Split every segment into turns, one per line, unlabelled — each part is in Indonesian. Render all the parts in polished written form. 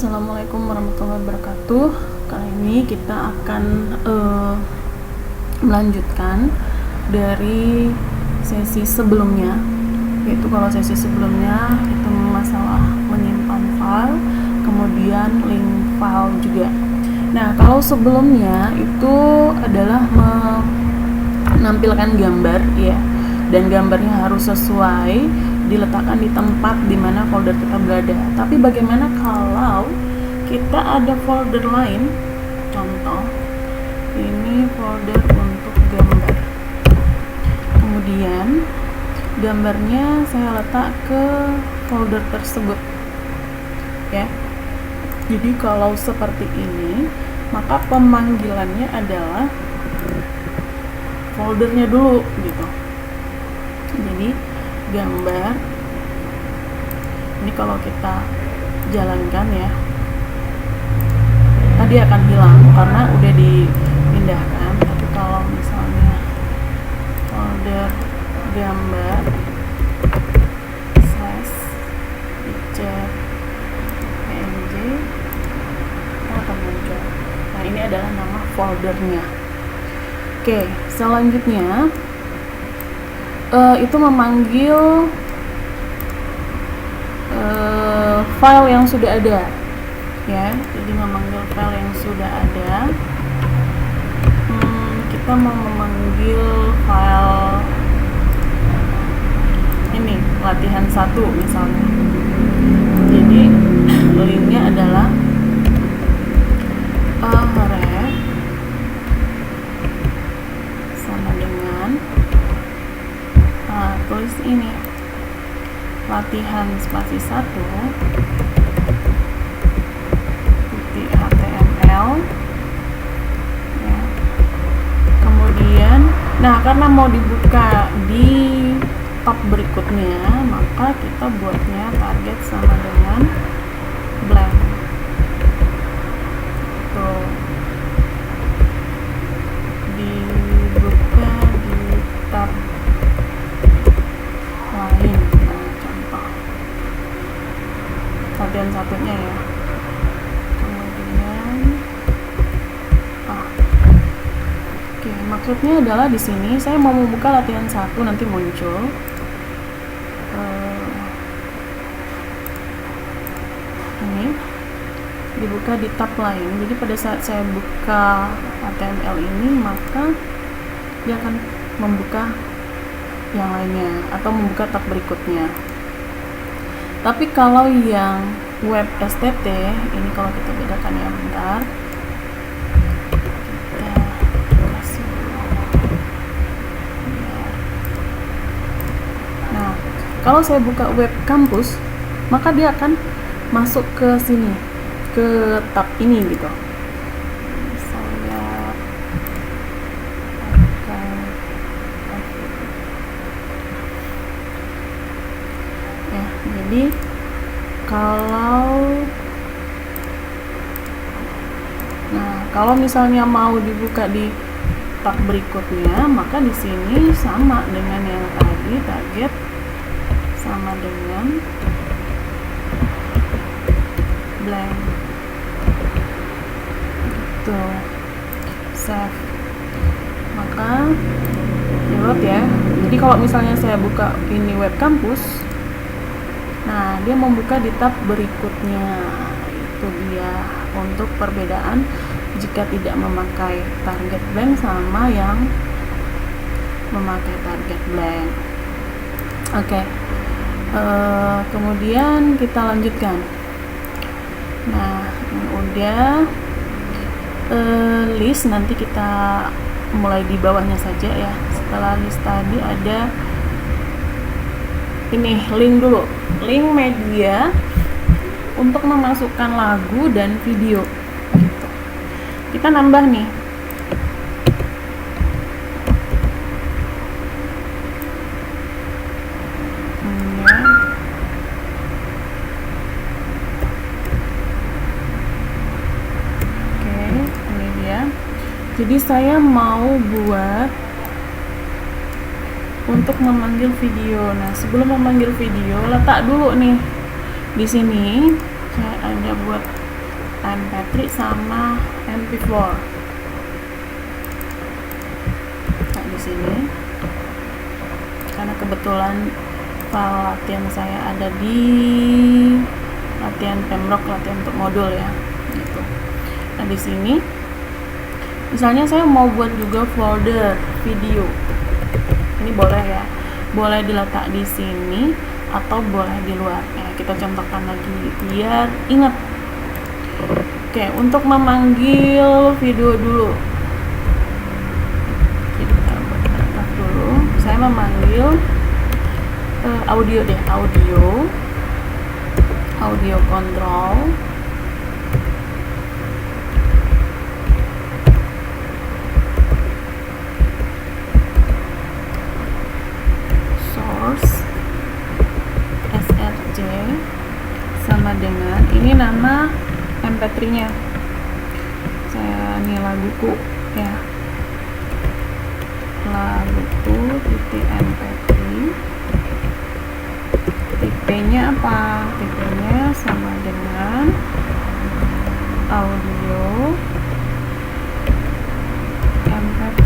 Assalamualaikum warahmatullahi wabarakatuh. Kali ini kita akan melanjutkan dari sesi sebelumnya. Yaitu kalau sesi sebelumnya itu masalah menyimpan file, kemudian link file juga. Nah, kalau sebelumnya itu adalah menampilkan gambar ya. Dan gambarnya harus sesuai diletakkan di tempat di mana folder kita berada. Tapi bagaimana kalau kita ada folder lain? Contoh, ini folder untuk gambar. Kemudian gambarnya saya letak ke folder tersebut. Ya. Jadi kalau seperti ini, maka pemanggilannya adalah foldernya dulu gitu. Jadi gambar ini kalau kita jalankan ya, tadi akan hilang karena udah dipindahkan. Tapi kalau misalnya folder gambar slash picture png akan muncul. Nah, ini adalah nama foldernya. Oke, selanjutnya itu memanggil file yang sudah ada ya. Jadi memanggil file yang sudah ada. Kita mau memanggil file ini latihan 1 misalnya. Jadi linknya adalah ref sama dengan tulis ini latihan spasi 1 .html ya. Kemudian karena mau dibuka di tab berikutnya, maka kita buatnya target sama dengan blank. Tuh, dibuka di tab lain. Contoh latihan satunya ya. Kemudian oke, maksudnya adalah di sini saya mau membuka latihan 1, nanti muncul ini dibuka di tab lain. Jadi pada saat saya buka HTML ini, maka dia akan membuka yang lainnya atau membuka tab berikutnya. Tapi kalau yang web STT ini, kalau kita bedakan ya, bentar, kita kasih nah, kalau saya buka web kampus, maka dia akan masuk ke sini, ke tab ini gitu. Jadi kalau misalnya mau dibuka di tab berikutnya, maka di sini sama dengan yang tadi, target sama dengan blank. Gitu. Save. Maka download ya. Jadi kalau misalnya saya buka ini web kampus, nah, dia membuka di tab berikutnya. Itu dia untuk perbedaan jika tidak memakai target blank sama yang memakai target blank. Oke. Kemudian kita lanjutkan. Nah, ini udah list, nanti kita mulai di bawahnya saja ya. Setelah list tadi ada ini link dulu, link media untuk memasukkan lagu dan video gitu. Kita nambah nih ya. Oke, ini dia. Jadi saya mau buat untuk memanggil video. Nah, sebelum memanggil video, letak dulu nih di sini saya ada buat MP3 sama MP4. Nah, di sini karena kebetulan file latihan saya ada di latihan Pemrock, latihan untuk modul ya, gitu. Nah, di sini misalnya saya mau buat juga folder video, ini boleh ya, boleh diletak di sini atau boleh di luar. Kita contohkan lagi biar ingat. Oke, untuk memanggil video dulu, jadi kita buat dulu. Saya memanggil audio deh, audio control. Source src sama dengan ini nama MP3 nya saya ini laguku ya, laguku titik MP3. Tipenya apa? Tipenya sama dengan audio MP3.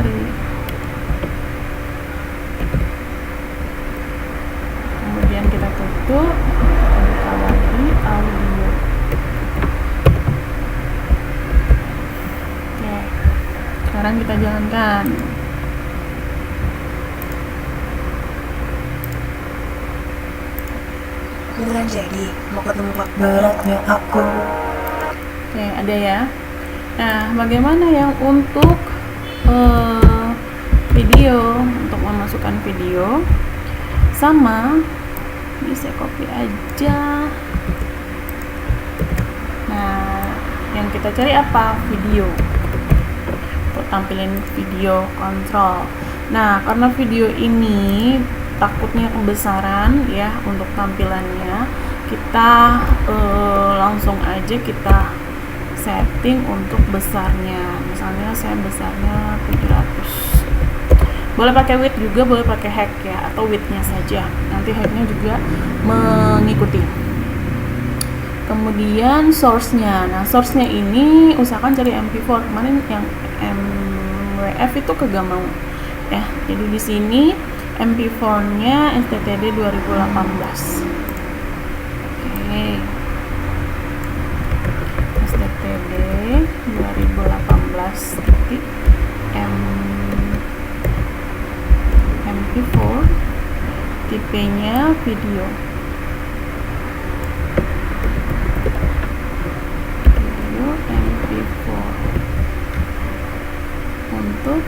Kemudian kita tutup, kita buka lagi audio. Oke, sekarang kita jalankan.
Beneran jadi mau ketemu Pak beratnya aku.
Oke, ada ya. Nah, bagaimana yang untuk video, untuk memasukkan video? Sama, ini saya copy aja. Nah, yang kita cari apa? Video. Untuk tampilin video kontrol. Nah, karena video ini takutnya kebesaran ya untuk tampilannya, kita langsung aja kita setting untuk besarnya. Misalnya saya besarnya 700. Boleh pakai width juga, boleh pakai height ya, atau widthnya saja. Nanti heightnya juga mengikuti. Kemudian source-nya. Nah, source-nya ini usahakan cari MP4. Kemarin yang MWF itu kagak mau ya. Jadi di sini MP4-nya STTD 2018. Oke. STTD 2018 titik MP4, tipenya video. Video MP4 untuk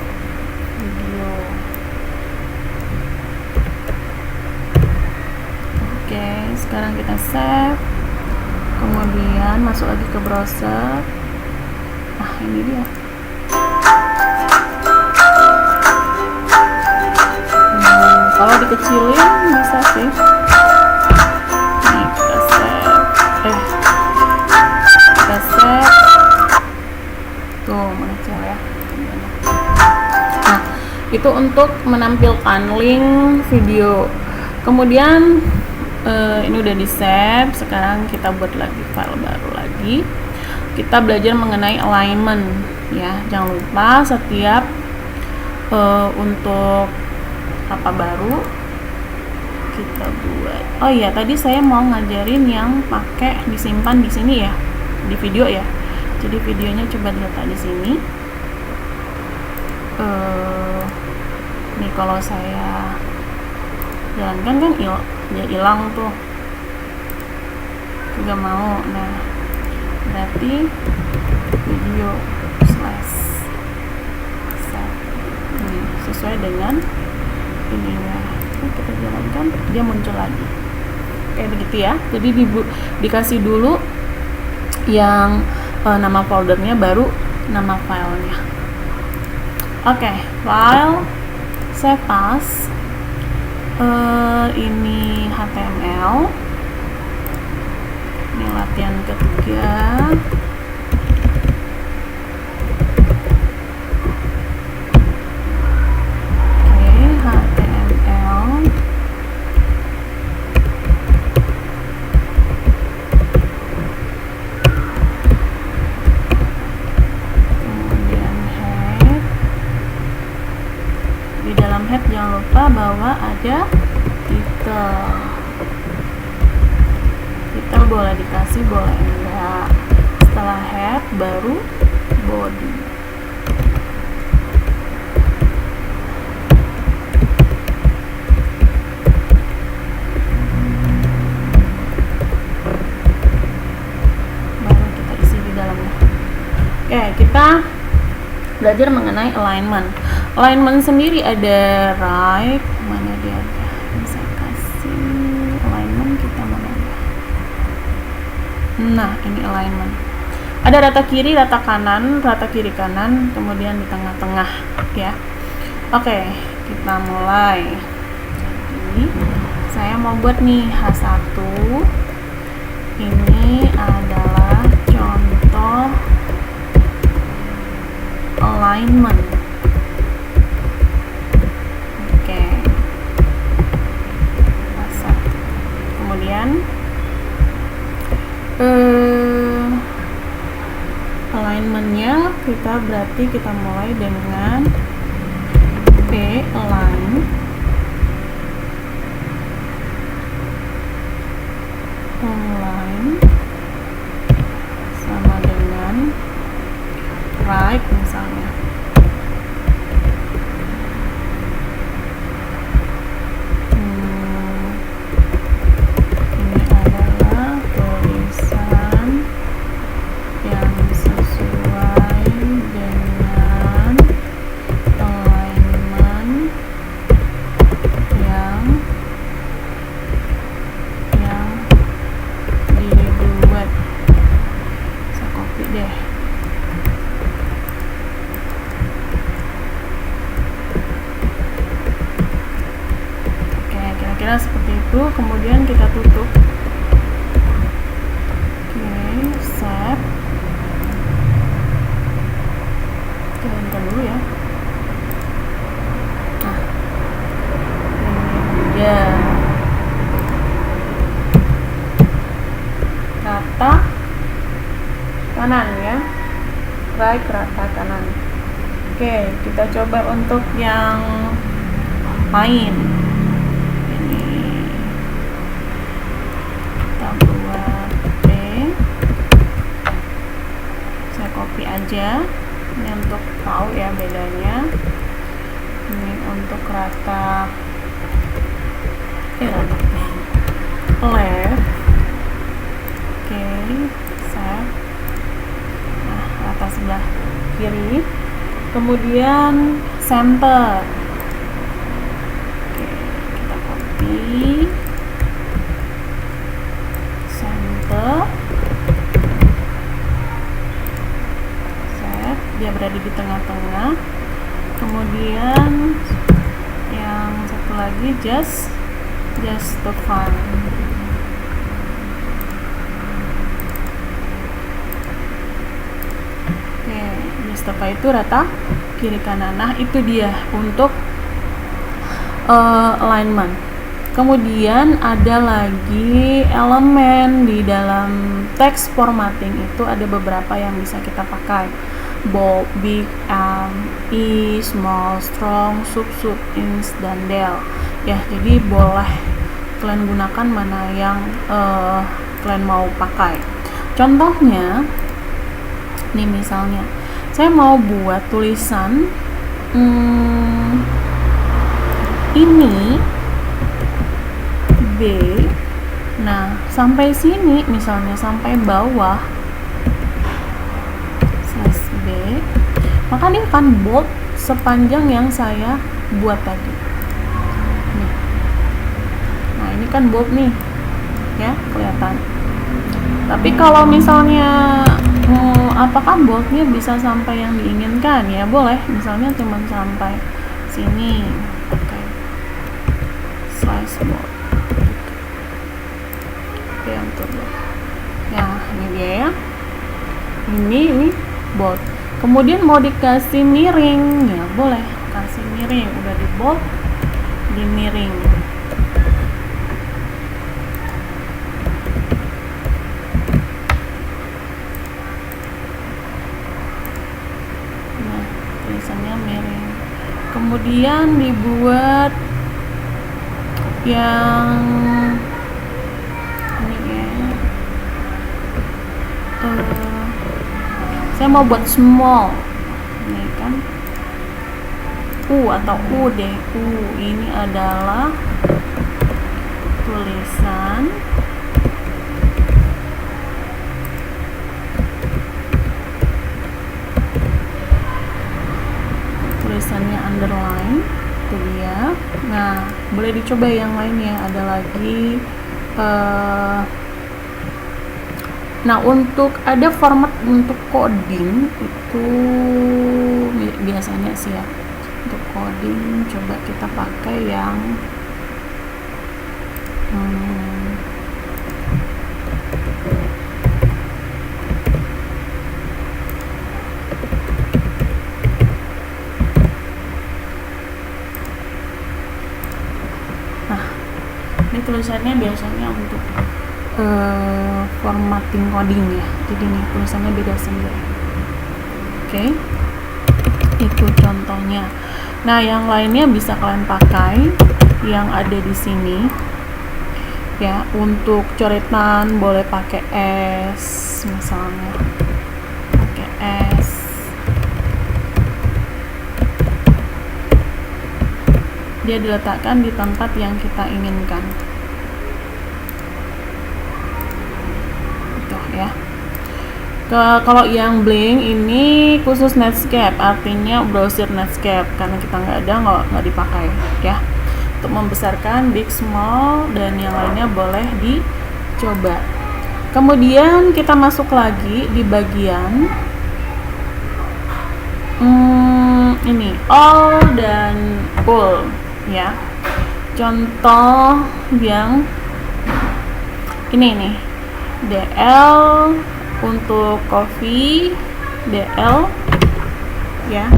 video. Oke, sekarang kita save. Kemudian masuk lagi ke browser. Nah, ini dia. Kalau dikecilin bisa sih. Nih, kita save. Kita save. Tuh, mengecil ya. Nah, itu untuk menampilkan link video. Kemudian ini udah di save. Sekarang kita buat lagi file baru lagi. Kita belajar mengenai alignment ya. Jangan lupa setiap untuk apa baru kita buat. Oh iya, tadi saya mau ngajarin yang pakai disimpan di sini ya, di video ya. Jadi videonya coba diletak di sini. Nih kalau saya jalankan kan dia hilang tuh, juga mau. Nah, berarti video slash save ini sesuai dengan ininya. Kita jalankan, dia muncul lagi kayak begitu ya. Jadi dikasih dulu yang nama foldernya, baru nama filenya. Oke, file save as. Ini HTML. Ini latihan ketiga. lupa bahwa ada title. Title boleh dikasih, boleh enggak. Setelah head baru body. Baru kita isi di dalamnya. Oke, kita belajar mengenai alignment. Alignment sendiri ada right, mana dia ada? Bisa kasih alignment kita mana ya? Nah, ini alignment. Ada rata kiri, rata kiri kanan, kemudian di tengah-tengah ya. Oke, kita mulai. Jadi, saya mau buat nih H1. Ini adalah contoh alignment. Oke. H1. Kemudian alignmentnya berarti kita mulai dengan P align, sama dengan right misalnya. Ini adalah tulisan yang sesuai dengan alignment yang dibuat. Saya copy deh. Oke, kira-kira seperti itu. Kemudian kita tutup. Oke, save. Kita enter dulu ya. Nah, ini dia. Rata kanan ya, right rata kanan. Oke, kita coba untuk yang lain. Ini kita buat P, saya copy aja ini untuk tahu ya bedanya. Ini untuk rata rata left. Oke, save. Nah, rata sebelah kiri. Kemudian center. Oke, kita copy. Center. Save. Dia berada di tengah-tengah. Kemudian yang satu lagi just the fun. Setelah itu rata kiri kanan. Nah, itu dia untuk alignment. Kemudian ada lagi elemen di dalam text formatting itu ada beberapa yang bisa kita pakai. Bold, big, E, small, strong, sub, ins, dan del. Ya, jadi boleh kalian gunakan mana yang kalian mau pakai. Contohnya, nih misalnya saya mau buat tulisan ini B. Nah, sampai sini misalnya sampai bawah slash B, maka dia akan bold sepanjang yang saya buat tadi. Nih. Nah, ini kan bold nih. Ya, kelihatan. Tapi kalau misalnya apakah boldnya bisa sampai yang diinginkan? Ya boleh, misalnya cuma sampai sini. Oke. Size bold. Oke, untuk bold. Ya, ini dia ya. Ini bold. Kemudian mau dikasih miring, ya boleh kasih miring. Udah di bold, di miring. Tulisannya miring. Kemudian dibuat yang ini ya, saya mau buat small ini kan, U atau U deh, U ini adalah tulisan tulisannya underline, itu dia. Nah, boleh dicoba yang lainnya, ada lagi nah, untuk ada format untuk coding itu biasanya sih ya, untuk coding coba kita pakai yang ini tulisannya biasanya untuk formatting coding ya, jadi nih tulisannya beda sendiri. Oke, itu contohnya. Nah, yang lainnya bisa kalian pakai yang ada di sini ya. Untuk coretan boleh pakai S misalnya, pakai S. Dia diletakkan di tempat yang kita inginkan. Itu ya. Kalau yang blank ini khusus Netscape, artinya browser Netscape, karena kita nggak ada, nggak dipakai ya. Untuk membesarkan big, small, dan yang lainnya boleh dicoba. Kemudian kita masuk lagi di bagian ini all dan full ya. Contoh yang ini nih, DL untuk coffee, DL ya,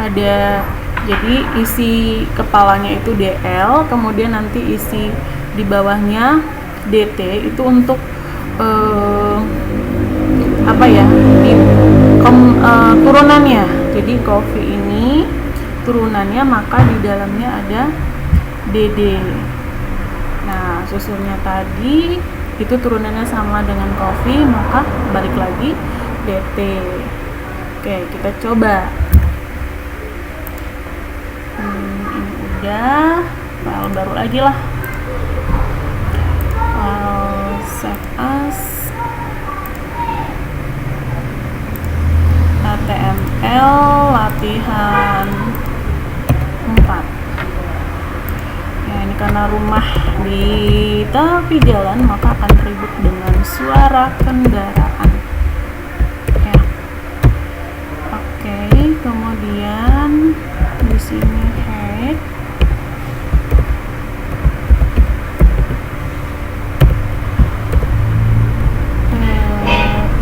ada, jadi isi kepalanya itu DL, kemudian nanti isi di bawahnya DT, itu untuk apa ya, turunannya. Jadi coffee ini turunannya, maka di dalamnya ada DD. Nah, susunnya tadi itu turunannya sama dengan coffee, maka balik lagi DT. Oke, kita coba. Ini udah, file baru lagi lah, file save as HTML latihan 4 ya. Ini karena rumah di tepi jalan, maka akan ribut dengan suara kendaraan ya. Oke, kemudian di sini head,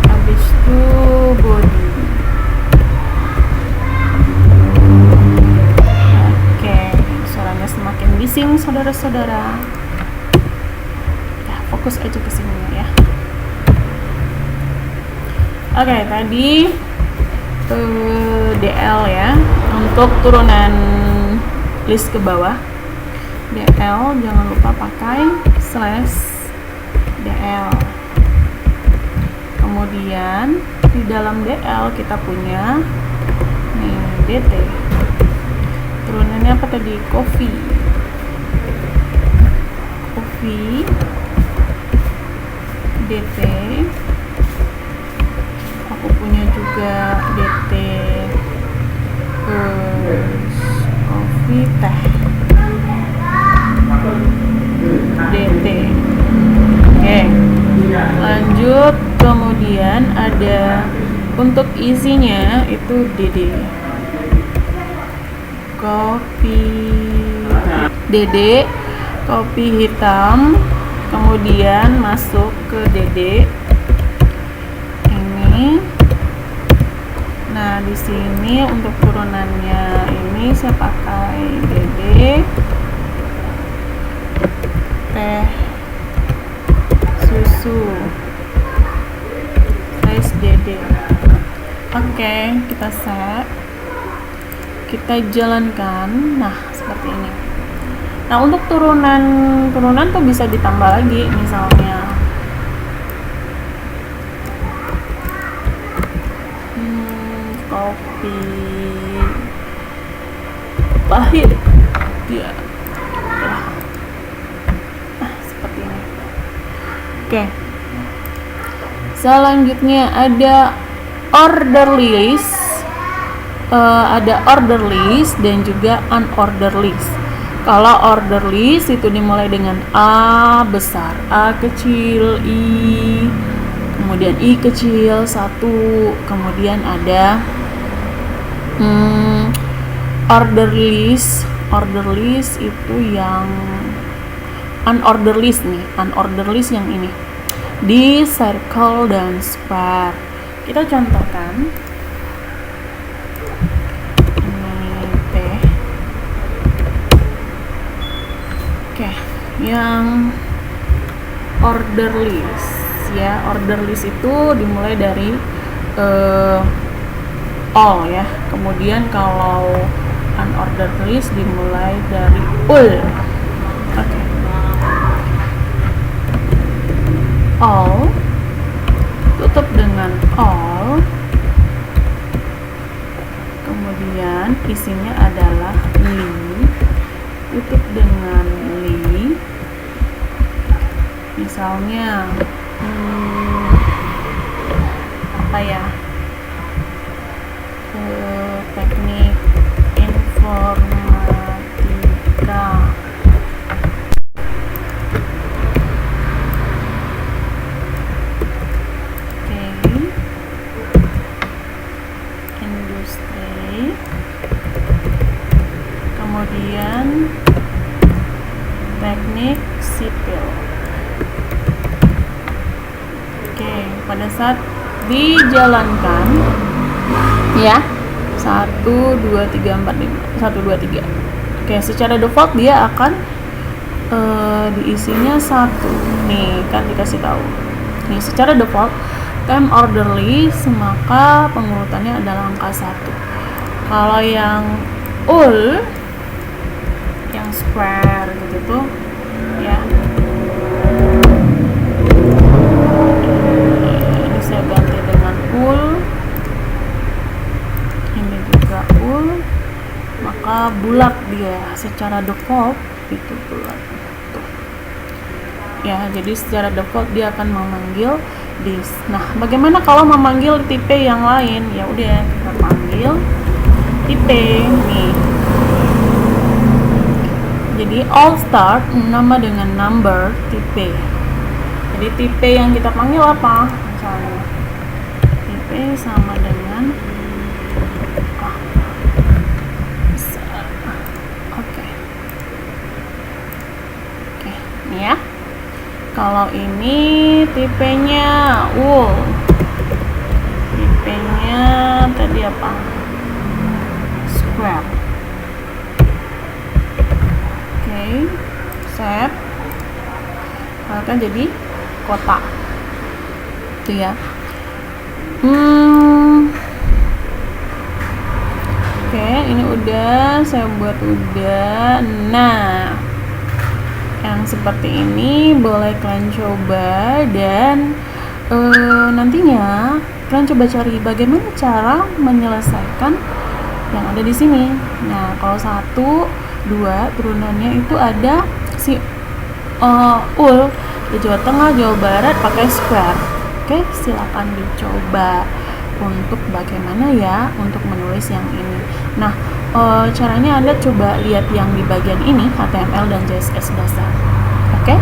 habis itu body. Semakin bising saudara-saudara ya, fokus aja ke sini ya. Oke, tadi DL ya, untuk turunan list ke bawah DL, jangan lupa pakai /DL. Kemudian di dalam DL kita punya nih DT. Turunannya apa tadi? Coffee, DT. Aku punya juga DT coffee teh, DT. Oke, lanjut. Kemudian ada untuk isinya itu DD. Kopi DD, kopi hitam, kemudian masuk ke DD ini. Nah, di sini untuk turunannya ini saya pakai DD teh susu size DD. Oke, kita set, kita jalankan. Nah, seperti ini. Nah, untuk turunan tuh bisa ditambah lagi, misalnya kopi pahit ya, seperti ini. Oke, selanjutnya ada order list, dan juga unorder list. Kalau order list itu dimulai dengan A besar, A kecil, I, kemudian I kecil 1, kemudian ada order list itu yang unorder list nih, unorder list yang ini di circle dan square. Kita contohkan ini T. Oke, yang order list ya, order list itu dimulai dari all ya, kemudian kalau unordered list dimulai dari all. Oke. All tutup dengan all, kemudian isinya adalah li, tutup dengan li. Misalnya apa ya, teknik informatika. Industri, kemudian teknik sipil. Oke, pada saat dijalankan ya, 1 2 3 4 5 1 2 3. Oke, secara default dia akan diisinya 1 nih, kan dikasih tahu nih secara default time order list, maka pengurutannya adalah angka 1. Kalau yang all, yang square gitu tuh ya, ini saya ganti dengan all, ini juga all, maka bulat dia secara default itu bulat tuh ya. Jadi secara default dia akan memanggil this. Nah, bagaimana kalau memanggil tipe yang lain? Ya udah, kita panggil tipe nih. Jadi all start nama dengan number tipe. Jadi tipe yang kita panggil apa? Misalnya tipe sama dengan besar. Oke, ini ya. Kalau ini tipenya wool, tipenya tadi apa? Square. Oke, save. Akan jadi kotak. Itu ya. Oke, ini udah saya buat udah. Nah, yang seperti ini boleh kalian coba, dan nantinya kalian coba cari bagaimana cara menyelesaikan yang ada di sini. Nah, kalau 1, 2 turunannya itu ada si ul di Jawa Tengah, Jawa Barat pakai square. Oke, silakan dicoba untuk bagaimana ya untuk menulis yang ini. Nah, caranya Anda coba lihat yang di bagian ini, HTML dan CSS dasar. Oke?